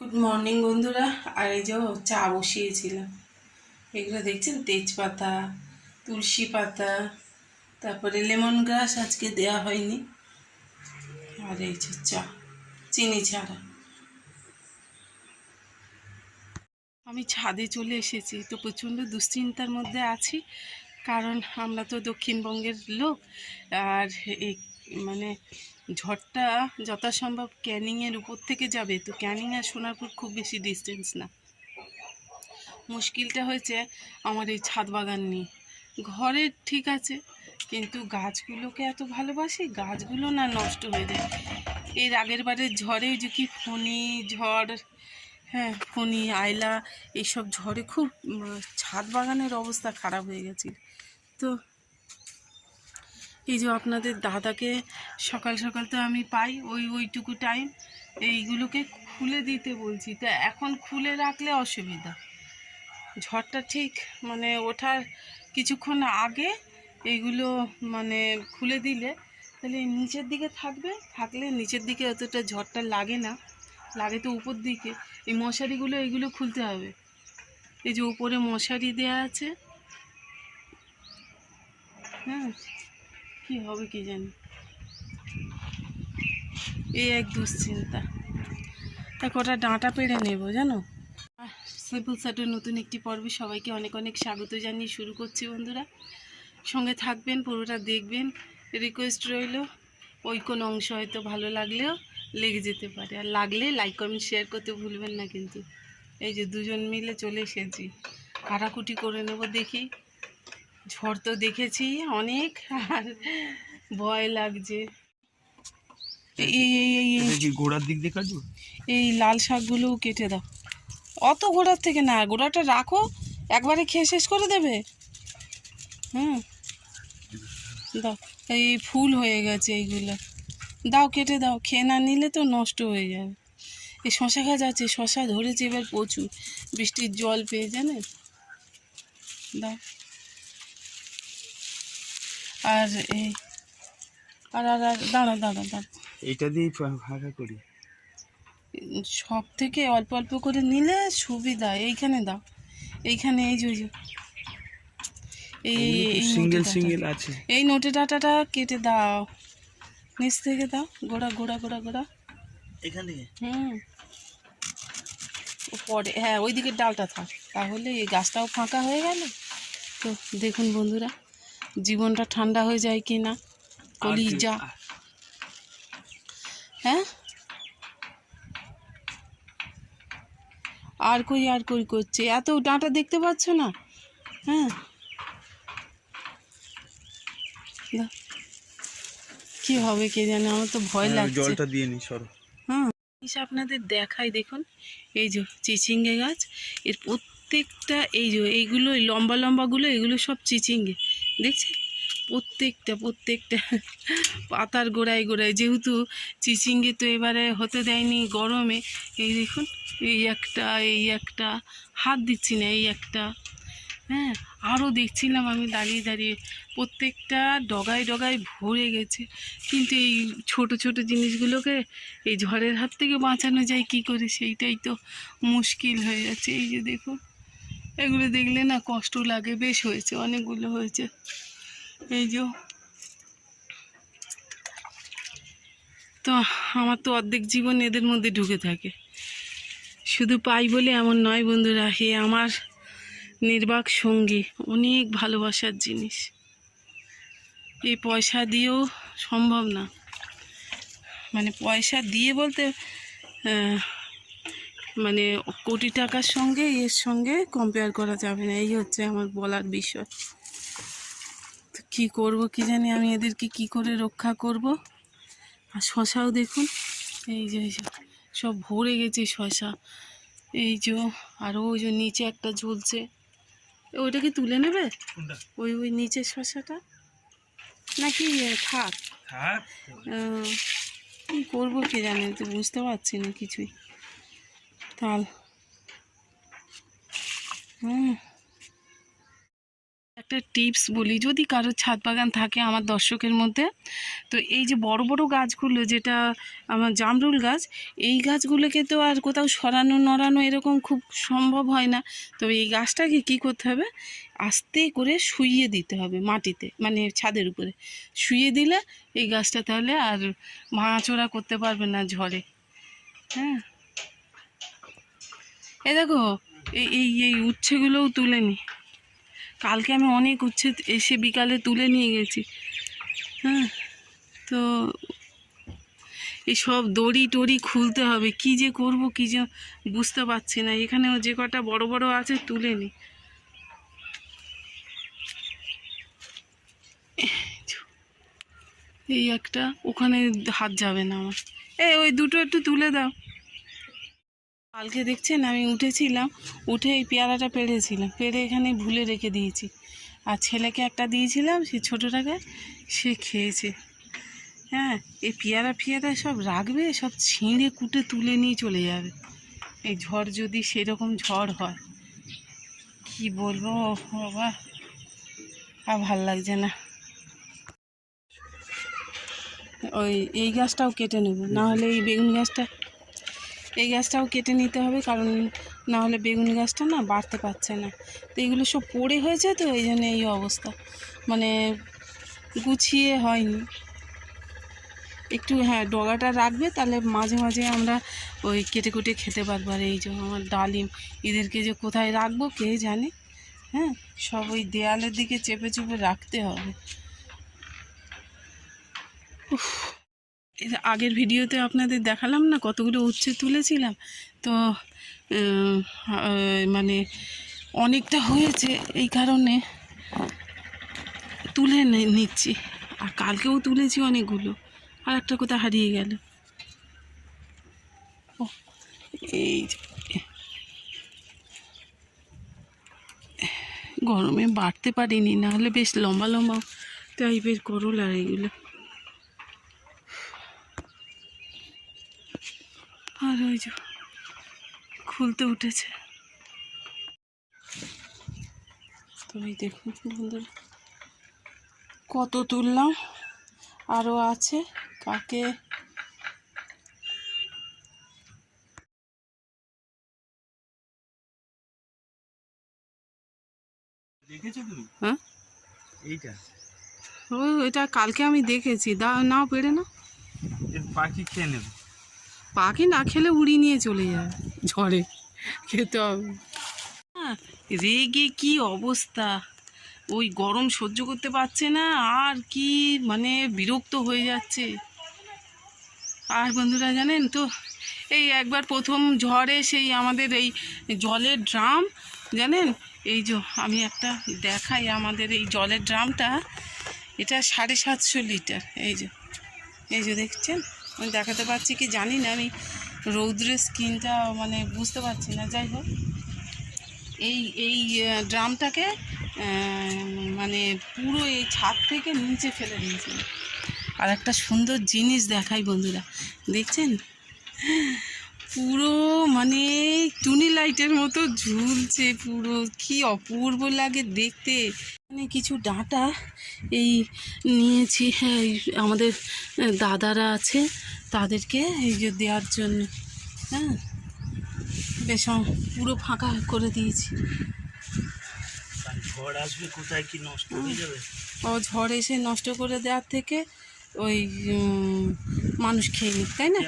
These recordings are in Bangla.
গুড মর্নিং বন্ধুরা। আর এই যে চা বসিয়েছিলাম, এগুলো দেখছেন তেজপাতা, তুলসী পাতা, তারপরে লেমন গ্রাস আজকে দেয়া হয়নি, আর এই যে চা চিনি ছাড়া। আমি ছাদে চলে এসেছি, তো প্রচণ্ড দুশ্চিন্তার মধ্যে আছি, কারণ আমরা তো দক্ষিণবঙ্গের লোক। আর এই মানে ঝড়টা যথাসম্ভব ক্যানিংয়ের উপর থেকে যাবে, তো ক্যানিং আর সোনারপুর খুব বেশি ডিস্টেন্স না। মুশকিলটা হয়েছে আমার এই ছাদ বাগান নিয়ে। ঘরে ঠিক আছে, কিন্তু গাছগুলোকে এত ভালোবাসি, গাছগুলো না নষ্ট হয়ে যায়। এর আগের বারের ঝড়ে যে কি ফণি ঝড়, হ্যাঁ ফণি আয়লা, এইসব ঝড়ে খুব ছাদ বাগানের অবস্থা খারাপ হয়ে গেছিল। তো এই যে আপনাদের দাদাকে সকাল সকাল তো আমি পাই ওইটুকু টাইম এইগুলোকে খুলে দিতে বলছি, তা এখন খুলে রাখলে অসুবিধা। ঝড়টা ঠিক মানে ওঠার কিছুক্ষণ আগে এইগুলো মানে খুলে দিলে তাহলে নিচের দিকে থাকলে নিচের দিকে অতটা ঝড়টা লাগে না, লাগে তো উপর দিকে। এই মশারিগুলো এইগুলো খুলতে হবে, এই যে উপরে মশারি দেয়া আছে। হ্যাঁ কী হবে কি জানি, এই এক দুশ্চিন্তা। তা কটা ডাঁটা পেড়ে নেব জানো। সিম্পল স্যাটের নতুন একটি পর্বে সবাইকে অনেক অনেক স্বাগত জানিয়ে শুরু করছি বন্ধুরা। সঙ্গে থাকবেন, পুরোটা দেখবেন, রিকোয়েস্ট রইল। ওই কোনো অংশ হয়তো ভালো লাগলেও লেগে যেতে পারে, আর লাগলে লাইক কমেন্ট শেয়ার করতে ভুলবেন না কিন্তু। এই যে দুজন মিলে চলে এসেছি, কাটাকুটি করে নেব দেখি। ঝড় তো দেখেছি অনেক, আর ভয় লাগছে। গোড়ার দিক দিয়ে কাটবো, এই লাল শাকগুলো কেটে দাও। অত গোড়ার থেকে না, গোড়াটা রাখো, একবারে খেয়ে শেষ করে দেবে। হুম দাও, এই ফুল হয়ে গেছে এইগুলো, দাও কেটে দাও, খেয়ে না নিলে তো নষ্ট হয়ে যাবে। এই শশা গাছ আছে, শশা ধরেছে এবার প্রচুর, বৃষ্টির জল পেয়ে জানেন। দাও। আর এই আর আর আর দাঁড়া দাঁড়া দাঁড়া, এইটা দিয়ে ফাঁকা করি। সব থেকে অল্প অল্প করে নিলে সুবিধা। এইখানে দাও, এইখানে এই যে এই সিঙ্গেল সিঙ্গেল আছে, এই নোটে ডাঁটাটা কেটে দাও, নিচ থেকে দাও, গোড়া গোড়া গোড়া গোড়া এখান থেকে। পরে হ্যাঁ ওই দিকের ডালটা থাক, তাহলে এই গাছটাও ফাঁকা হয়ে গেল। তো দেখুন বন্ধুরা, জীবনটা ঠান্ডা হয়ে যায় কি না, কলিজা। হ্যাঁ আর কই করছে, এত ডাঁটা দেখতে পাচ্ছ না। হ্যাঁ কি হবে কে জানে, আমার তো ভয় লাগছে। জলটা দিয়ে নি সরো। হ্যাঁ আপনাদের দেখাই, দেখুন এই যে চিচিঙ্গে গাছ, এর প্রত্যেকটা এই যে এইগুলো লম্বা লম্বাগুলো, এগুলো সব চিচিঙ্গে, দেখছেন প্রত্যেকটা পাতার গোড়ায় গোড়ায়। যেহেতু চিচিঙ্গে তো এবারে হতে দেয়নি গরমে, এই দেখুন এই একটা হাত দিচ্ছি না, এই একটা। হ্যাঁ আরও দেখছিলাম আমি দাঁড়িয়ে দাঁড়িয়ে, প্রত্যেকটা ডগায় ডগায় ভরে গেছে। কিন্তু এই ছোট ছোট জিনিসগুলোকে এই ঝড়ের হাত থেকে বাঁচানো যায় কি করে, সেইটাই তো মুশকিল হয়ে যাচ্ছে। এই যে দেখুন, এগুলো দেখলে না কষ্ট লাগে। বেশ হয়েছে, অনেকগুলো হয়েছে। এই যে তো আমার তো অর্ধেক জীবন এদের মধ্যে ঢুকে থাকে। শুধু পাই বলে এমন নয় বন্ধুরা, হে আমার নির্বাক সঙ্গী, অনেক ভালোবাসার জিনিস। এই পয়সা দিয়েও সম্ভব না, মানে পয়সা দিয়ে বলতে মানে কোটি টাকার সঙ্গে এর সঙ্গে কম্পেয়ার করা যাবে না, এই হচ্ছে আমার বলার বিষয়। তো কী করবো কি জানি, আমি এদেরকে কি করে রক্ষা করব। আর শশাও দেখুন, এই যে সব ভরে গেছে শশা। এই যে আরও ওই যে নিচে একটা ঝুলছে, ওইটা কি তুলে নেবে? ওই নিচের শশাটা নাকি থাক? কী করবো কে জানে, তো বুঝতে পারছি না কিছুই। তাল একটা টিপস বলি, যদি কারোর ছাদ বাগান থাকে আমার দর্শকের মধ্যে, তো এই যে বড় বড় গাছগুলো, যেটা আমার জামরুল গাছ, এই গাছগুলোকে তো আর কোথাও সরানো নড়ানো এরকম খুব সম্ভব হয় না। তো এই গাছটাকে কী করতে হবে, আস্তে করে শুইয়ে দিতে হবে মাটিতে, মানে ছাদের উপরে শুইয়ে দিলে এই গাছটা তাহলে আর ভাঙাচোরা করতে পারবে না ঝড়ে। হ্যাঁ, এই দেখো এই এই এই উচ্ছেগুলোও তুলে নি, কালকে আমি অনেক উচ্ছে এসে বিকালে তুলে নিয়ে গেছি। হ্যাঁ, তো এই সব দড়ি টড়ি খুলতে হবে, কি যে করব কি যে বুঝতে পারছি না। এখানেও যে কটা বড় বড় আছে তুলে নি। এই একটা, ওখানে হাত যাবে না আমার। ওই দুটো একটু তুলে দাও। কালকে দেখছেন আমি উঠেছিলাম, উঠে এই পেয়ারাটা পেড়েছিলাম, পেড়ে এখানে ভুলে রেখে দিয়েছি। আর ছেলেকে একটা দিয়েছিলাম, সে ছোটোটাকে, সে খেয়েছে। হ্যাঁ, এই পেয়ারা ফিয়ারা সব রাখবে, সব ছিঁড়ে কুটে তুলে নিয়ে চলে যাবে। এই ঝড় যদি সেরকম ঝড় হয়, কি বলবো বাবা, আর ভাল লাগছে না। ওই এই গাছটাও কেটে নেব, না হলে এই বেগুন গাছটা, এই গাছটাও কেটে নিতে হবে, কারণ না হলে বেগুন গাছটা না বাড়তে পারছে না। তো এইগুলো সব পড়ে হয়েছে, তো এই জন্য এই অবস্থা, মানে গুছিয়ে হয়নি একটু। হ্যাঁ, ডগাটা রাখবে, তাহলে মাঝে মাঝে আমরা ওই কেটে কুটে খেতে পারবো। আর এই যে আমার ডালিম, এদেরকে যে কোথায় রাখবো কে জানে। হ্যাঁ, সব ওই দেয়ালের দিকে চেপে চেপে রাখতে হবে। এর আগের ভিডিওতে আপনাদের দেখালাম না কতগুলো উচ্ছে তুলেছিলাম, তো মানে অনেকটা হয়েছে, এই কারণে তুলে নিচ্ছি। আর কালকেও তুলেছি অনেকগুলো, আর একটা কোথায় হারিয়ে গেল। ও, এই গরমে বাড়তে পারিনি, না হলে বেশ লম্বা লম্বা টাইপের করলা এইগুলো। আর ওই যে খুলতে উঠেছে, তো এই দেখুন বন্ধুরা কত তুললাম, আরও আছে। কাকে দেখেছো তুমি? হ্যাঁ, এইটা এটা কালকে আমি দেখেছি। নাও পেড়ে না, পাখি খেয়ে নেবে। পাখি না খেলে উড়িয়ে নিয়ে চলে যাবে, ঝড়ে খেতে হবে। হ্যাঁ, রেগে কি অবস্থা, ওই গরম সহ্য করতে পারছে না, আর কি মানে বিরক্ত হয়ে যাচ্ছে। আর বন্ধুরা জানেন তো, এই একবার প্রথম ঝড়ে সেই আমাদের এই জলের ড্রাম, জানেন, এই যে আমি একটা দেখাই, আমাদের এই জলের ড্রামটা, এটা 750 লিটার। এই যে দেখছেন, আমি দেখাতে পারছি কি জানি না, আমি রৌদ্রের স্কিনটা মানে বুঝতে পারছি না। যাই হোক, এই এই ড্রামটাকে মানে পুরো এই ছাদ থেকে নিচে ফেলে দিয়েছিল। আর একটা সুন্দর জিনিস দেখাই বন্ধুরা, দেখছেন, পুরো মানে টুনি লাইটের মতো ঝুলছে, পুরো কি অপূর্ব লাগে দেখতে। মানে কিছু ডাঁটা এই নিয়েছি, হ্যাঁ, এই আমাদের দাদারা আছে তাদেরকে এই যে দেওয়ার জন্য। হ্যাঁ, বেশ পুরো ফাঁকা করে দিয়েছি। ঝড় আসবে, কোথায় কি নষ্ট হয়ে যাবে। ও ঝড় এসে নষ্ট করে দেওয়ার থেকে ওই মানুষ খেয়ে নিক, তাই না?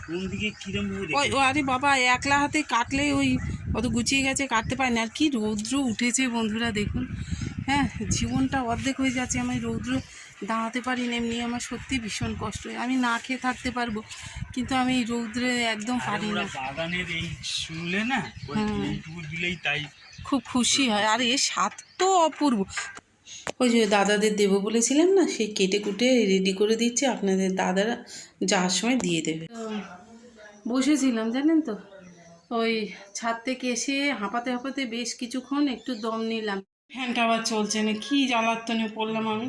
কোন দিকে কিরম ওই আরে বাবা, একলা হাতে কাটলে ওই অত গুছিয়ে গেছে, কাটতে পারি না। আর কি রৌদ্র উঠেছে বন্ধুরা দেখুন। হ্যাঁ, জীবনটা অর্ধেক হয়ে যাচ্ছে, আমি রৌদ্র দাঁড়াতে পারি না। এমনি আমার সত্যি ভীষণ কষ্ট হয়, আমি না খেয়ে থাকতে পারবো, কিন্তু আমি এই রৌদ্রে একদম পারি না। বাগানের এই শুনলে না, এইটুকু দিলেই তাই খুব খুশি হয়। আর এর স্বাদ তো অপূর্ব। ওই যে দাদাদের দেবো বলেছিলাম না, সেই কেটে কুটে রেডি করে দিচ্ছে, আপনাদের দাদারা যাওয়ার সময় দিয়ে দেবে। বসেছিলাম জানেন তো, ওই ছাদ থেকে এসে হাঁপাতে হাঁপাতে বেশ কিছুক্ষণ একটু দম নিলাম। ফ্যানটা আবার চলছে না, কি জ্বালাতনে পড়লাম আমি।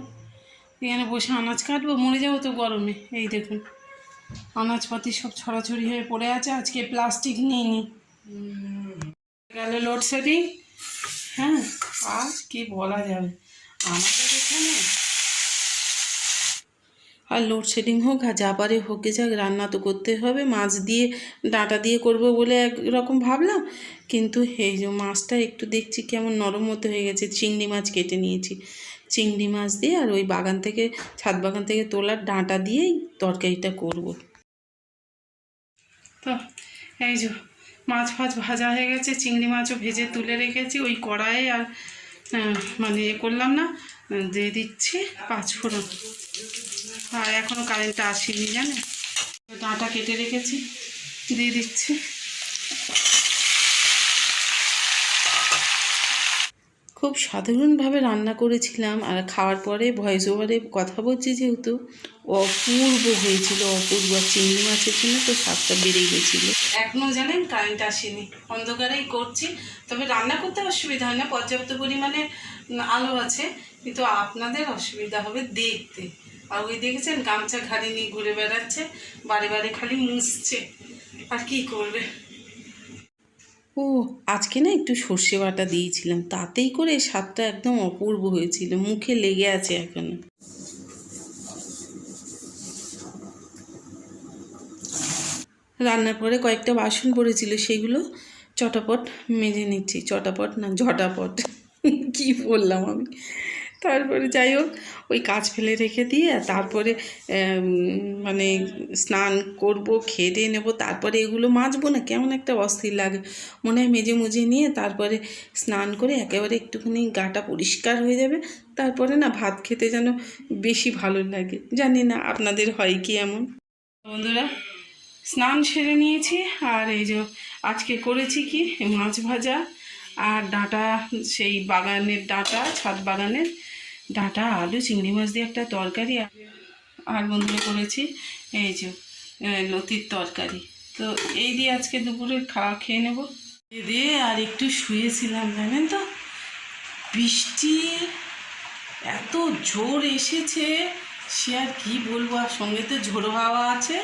এখানে বসে আনাজ কাটবো, মরে যাবো তো গরমে। এই দেখুন আনাজপাতি সব ছড়াছড়ি হয়ে পড়ে আছে। আজকে প্লাস্টিক নিইনি, গেল লোডশেডিং। হ্যাঁ, আজ কি বলা যাবে, আমাদের এখানে আর লোডশেডিং হোক আর যা পারে হোক যাক, রান্না তো করতে হবে। মাছ দিয়ে ডাঁটা দিয়ে করব বলে একরকম ভাবলাম, কিন্তু এই যে মাছটা একটু দেখছি কেমন নরম মতো হয়ে গেছে। চিংড়ি মাছ কেটে নিয়েছি, চিংড়ি মাছ দিয়ে আর ওই বাগান থেকে, ছাদ বাগান থেকে তোলার ডাঁটা দিয়েই তরকারিটা করব। তো এই যে মাছ ফাছ ভাজা হয়ে গেছে, চিংড়ি মাছও ভেজে তুলে রেখেছি ওই কড়াইয়ে। আর মানে এ করলাম না, দিয়ে দিচ্ছি পাঁচফোড়ন। আর এখনও কারেন্টটা আসেনি জানে, ডাঁটা কেটে রেখেছি, দিয়ে দিচ্ছি। খুব সাধারণভাবে রান্না করেছিলাম, আর খাওয়ার পরে ভয়েস ওভারে কথা বলছি যেহেতু, অপূর্ব হয়েছিল, অপূর্ব। চিংড়ি মাছের জন্য তো স্বাদটা বেড়ে গেছিলো। এখনও জানেন কারেন্ট আসেনি, অন্ধকারেই করছি। তবে রান্না করতে অসুবিধা হয় না, পর্যাপ্ত পরিমাণে আলো আছে, কিন্তু আপনাদের অসুবিধা হবে দেখতে। আর ওই দেখেছেন গামছা ঘাড়ি নিয়ে ঘুরে বেড়াচ্ছে, বারে বারে খালি মুছছে, আর কি করবে। ও আজকে না একটু সর্ষে বাটা দিয়েছিলাম, তাতেই করে স্বাদটা একদম অপূর্ব হয়েছিল, মুখে লেগে আছে এখনো। রান্নার পরে কয়েকটা বাসন পড়েছিল, সেগুলো চটাপট মেজে নিচ্ছি। চটাপট না, ঝটাপট কি বললাম আমি। তারপরে যাই হোক, ওই কাজ ফেলে রেখে দিয়ে তারপরে মানে স্নান করব, খেয়ে দিয়ে নেবো, তারপরে এগুলো মাজবো না, কেমন একটা অস্থির লাগে। মনে হয় মেজে মুজে নিয়ে তারপরে স্নান করে একেবারে একটুখানি গাটা পরিষ্কার হয়ে যাবে, তারপরে না ভাত খেতে যেন বেশি ভালো লাগে। জানি না আপনাদের হয় কি এমন। বন্ধুরা, স্নান সেরে নিয়েছি, আর এই যে আজকে করেছি কি মাছ ভাজা আর ডাঁটা, সেই বাগানের ডাঁটা, ছাদ বাগানের ডাঁটা, আলু, চিংড়ি মাছ দিয়ে একটা তরকারি। আর বন্ধুরা করেছি এই যে লতির তরকারি। তো এই দিয়ে আজকে দুপুরে খেয়ে নেব। দিয়ে আর একটু শুয়েছিলাম জানেন তো, বৃষ্টি এত জোর এসেছে সে আর কি বলবো, আর সঙ্গে তো ঝোড়ো হাওয়া আছে।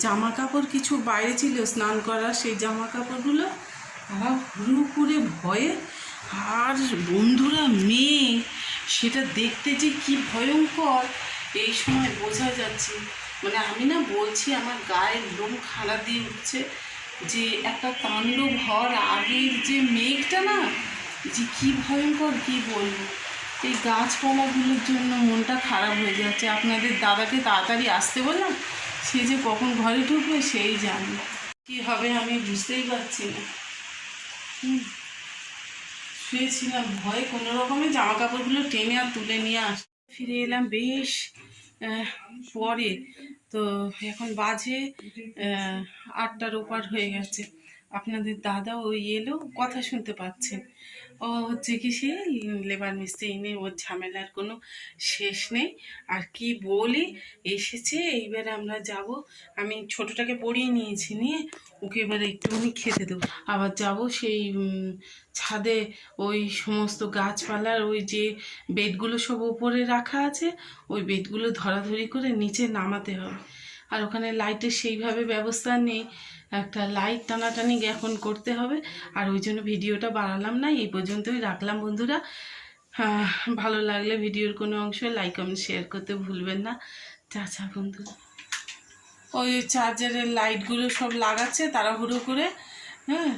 জামা কাপড় কিছু বাইরে ছিল স্নান করার, সেই জামা কাপড়গুলো তারা হুড়ু করে ভয়ে, আর বন্ধুরা মেয়ে, সেটা দেখতে যে কি ভয়ঙ্কর এই সময় বোঝা যাচ্ছে। মানে আমি না বলছি, আমার গায়ের লোম খাড়া দিয়ে উঠছে, যে একটা তাণ্ডব হওয়ার আগের যে মেঘটা না, যে কি ভয়ঙ্কর কি বলবো। এই গাছপালাগুলোর জন্য মনটা খারাপ হয়ে যাচ্ছে। আপনাদের দাদাকে তাড়াতাড়ি আসতে বললাম, সে যে কখন ঘরে ঢুকবে সেই জানে, কি হবে আমি বুঝতেই পারছি না। শুয়েছিলাম ভয়ে, কোনো রকমে জামা কাপড়গুলো টেনে আর তুলে নিয়ে ফিরে এলাম বেশ পরে। তো এখন বাজে 8টার ওপার হয়ে গেছে। আপনাদের দাদা ওই এলো, কথা শুনতে পাচ্ছেন। ও হচ্ছে কি, সে লেবার মিস্ত্রি নেই, ওর ঝামেলার কোনো শেষ নেই। আর কি বলি, এসেছে, এইবারে আমরা যাব। আমি ছোটোটাকে পড়িয়ে নিয়েছি, নিয়ে ওকে এবারে একটুখানি খেতে দেবো। আবার যাব সেই ছাদে, ওই সমস্ত গাছপালার ওই যে বেডগুলো সব ওপরে রাখা আছে, ওই বেডগুলো ধরাধরি করে নিচে নামাতে হবে। আর ওখানে লাইটের সেইভাবে ব্যবস্থা নেই, একটা লাইট টানাটানি এখন করতে হবে। আর ওই জন্য ভিডিওটা বাড়ালাম না, এই পর্যন্তই রাখলাম বন্ধুরা। ভালো লাগলে ভিডিওর কোনো অংশ লাইক কমেন্ট শেয়ার করতে ভুলবেন না। চাচা বন্ধুরা ওই চার্জারের লাইটগুলো সব লাগাচ্ছে তাড়াহুড়ো করে, হ্যাঁ।